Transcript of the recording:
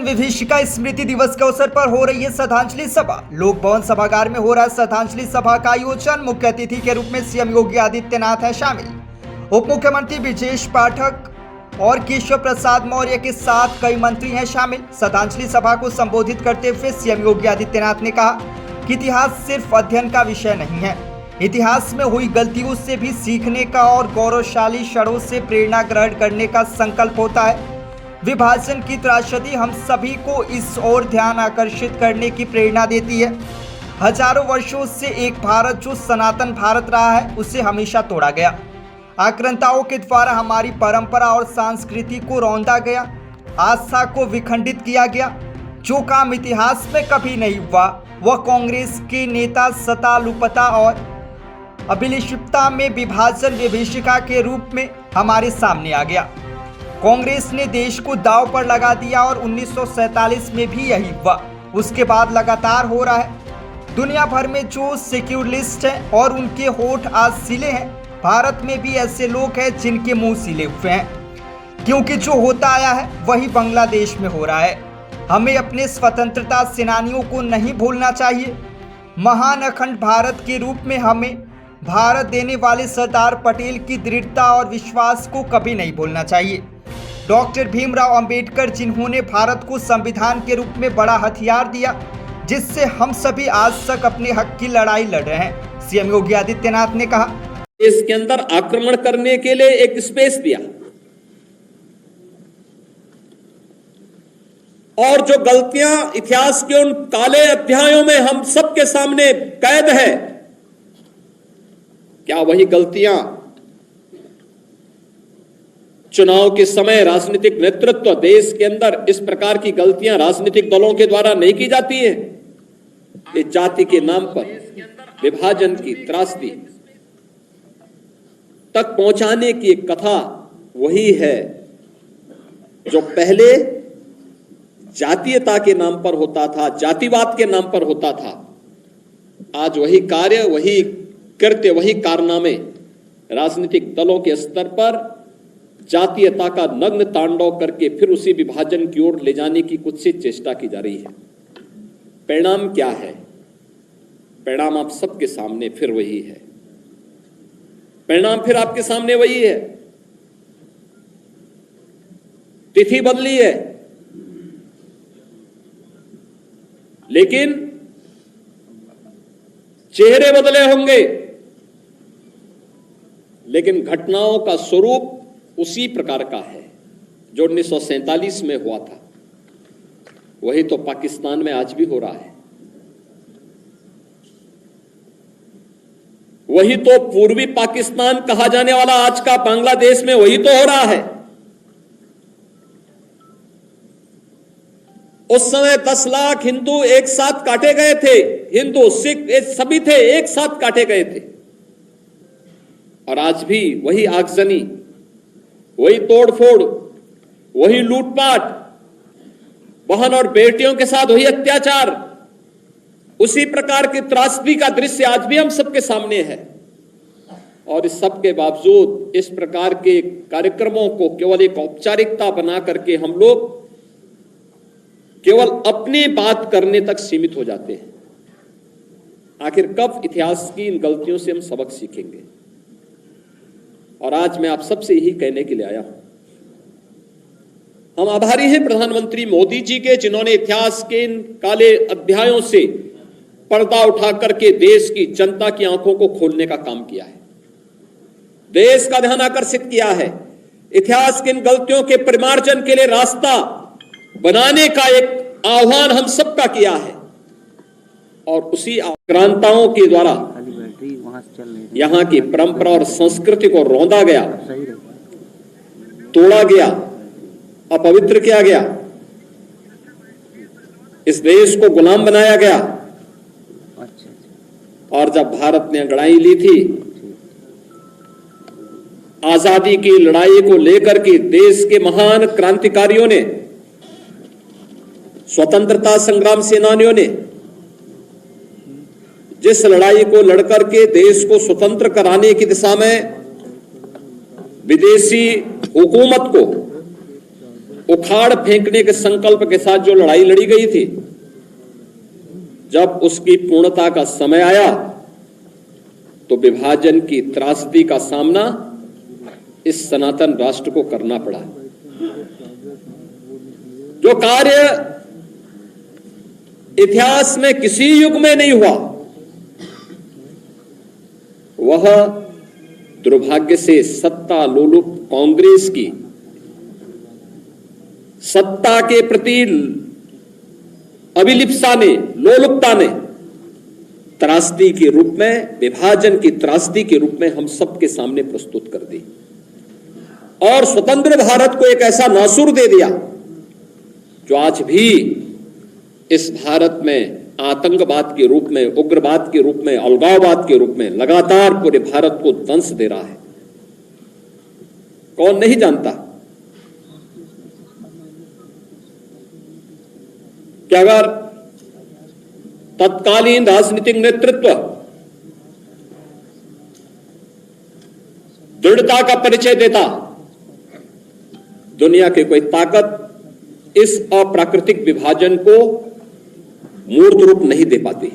विभीषिका स्मृति दिवस के अवसर पर हो रही है श्रद्धांजलि सभा। लोक भवन सभागार में हो रहा है श्रद्धांजलि सभा का आयोजन। मुख्य अतिथि के रूप में सीएम योगी आदित्यनाथ है शामिल। उप मुख्यमंत्री ब्रजेश पाठक और केशव प्रसाद मौर्य के साथ कई मंत्री हैं शामिल। श्रद्धांजलि सभा को संबोधित करते हुए सीएम योगी आदित्यनाथ ने कहा कि इतिहास सिर्फ अध्ययन का विषय नहीं है, इतिहास में हुई गलतियों से भी सीखने का और गौरवशाली क्षणों से प्रेरणा ग्रहण करने का संकल्प होता है। विभाजन की त्रासदी हम सभी को इस ओर ध्यान आकर्षित करने की प्रेरणा देती है। हजारों वर्षों से एक भारत जो सनातन भारत रहा है उसे हमेशा तोड़ा गया। आक्रांताओं के द्वारा हमारी परंपरा और संस्कृति को रौंदा गया, आस्था को विखंडित किया गया। जो काम इतिहास में कभी नहीं हुआ वह कांग्रेस के नेता सत्ता लुपता और अभिलिप्तता में विभाजन विभीषिका के रूप में हमारे सामने आ गया। कांग्रेस ने देश को दांव पर लगा दिया और 1947 में भी यही हुआ। उसके बाद लगातार हो रहा है। दुनिया भर में जो सेक्युलरिस्ट हैं और उनके होठ आज सिले हैं, भारत में भी ऐसे लोग हैं जिनके मुंह सिले हुए हैं, क्योंकि जो होता आया है वही बांग्लादेश में हो रहा है। हमें अपने स्वतंत्रता सेनानियों को नहीं भूलना चाहिए। महान अखंड भारत के रूप में हमें भारत देने वाले सरदार पटेल की दृढ़ता और विश्वास को कभी नहीं भूलना चाहिए। डॉक्टर भीमराव अंबेडकर जिन्होंने भारत को संविधान के रूप में बड़ा हथियार दिया, जिससे हम सभी आज तक अपने हक की लड़ाई लड़ रहे हैं। सीएम योगी आदित्यनाथ ने कहा, इसके अंदर आक्रमण करने के लिए एक स्पेस दिया और जो गलतियां इतिहास के उन काले अध्यायों में हम सबके सामने कैद है, क्या वही गलतियां चुनाव के समय राजनीतिक नेतृत्व देश के अंदर इस प्रकार की गलतियां राजनीतिक दलों के द्वारा नहीं की जाती है? ये जाति के नाम पर विभाजन की त्रासदी तक पहुंचाने की एक कथा वही है जो पहले जातीयता के नाम पर होता था, जातिवाद के नाम पर होता था। आज वही कार्य, वही कृत्य, वही कारनामे राजनीतिक दलों के स्तर पर जातीयता का नग्न तांडव करके फिर उसी विभाजन की ओर ले जाने की कुछ सी चेष्टा की जा रही है। परिणाम क्या है? परिणाम आप सबके सामने फिर वही है। परिणाम फिर आपके सामने वही है। तिथि बदली है, लेकिन चेहरे बदले होंगे, लेकिन घटनाओं का स्वरूप उसी प्रकार का है जो 1947 में हुआ था। वही तो पाकिस्तान में आज भी हो रहा है। वही तो पूर्वी पाकिस्तान कहा जाने वाला आज का बांग्लादेश में वही तो हो रहा है। उस समय 10 लाख हिंदू एक साथ काटे गए थे। हिंदू, सिख सभी थे, एक साथ काटे गए थे। और आज भी वही आगजनी, वही तोड़फोड़, वही लूटपाट, बहन और बेटियों के साथ वही अत्याचार, उसी प्रकार की त्रासदी का दृश्य आज भी हम सबके सामने है। और इस सब के बावजूद इस प्रकार के कार्यक्रमों को केवल एक औपचारिकता बना करके हम लोग केवल अपनी बात करने तक सीमित हो जाते हैं। आखिर कब इतिहास की इन गलतियों से हम सबक सीखेंगे? और आज मैं आप सबसे यही कहने के लिए आया हूं। हम आभारी हैं प्रधानमंत्री मोदी जी के, जिन्होंने इतिहास के इन काले अध्यायों से पर्दा उठा करके देश की जनता की आंखों को खोलने का काम किया है, देश का ध्यान आकर्षित किया है, इतिहास की इन गलतियों के परिमार्जन के लिए रास्ता बनाने का एक आह्वान हम सबका किया है। और उसी आक्रांताओं के द्वारा यहां की परंपरा और संस्कृति को रौंदा गया, तोड़ा गया, अपवित्र किया गया, इस देश को गुलाम बनाया गया। और जब भारत ने अंगड़ाई ली थी, आजादी की लड़ाई को लेकर के देश के महान क्रांतिकारियों ने, स्वतंत्रता संग्राम सेनानियों ने जिस लड़ाई को लड़कर के देश को स्वतंत्र कराने की दिशा में विदेशी हुकूमत को उखाड़ फेंकने के संकल्प के साथ जो लड़ाई लड़ी गई थी, जब उसकी पूर्णता का समय आया तो विभाजन की त्रासदी का सामना इस सनातन राष्ट्र को करना पड़ा। जो कार्य इतिहास में किसी युग में नहीं हुआ, वह दुर्भाग्य से सत्ता लोलुप कांग्रेस की सत्ता के प्रति अभिलिप्सा ने, लोलुपता ने त्रासदी के रूप में, विभाजन की त्रासदी के रूप में हम सबके सामने प्रस्तुत कर दी और स्वतंत्र भारत को एक ऐसा नासूर दे दिया जो आज भी इस भारत में आतंकवाद के रूप में, उग्रवाद के रूप में, अलगाववाद के रूप में लगातार पूरे भारत को दंश दे रहा है। कौन नहीं जानता कि अगर तत्कालीन राजनीतिक नेतृत्व दृढ़ता का परिचय देता, दुनिया की कोई ताकत इस अप्राकृतिक विभाजन को मूर्त रूप नहीं दे पाती।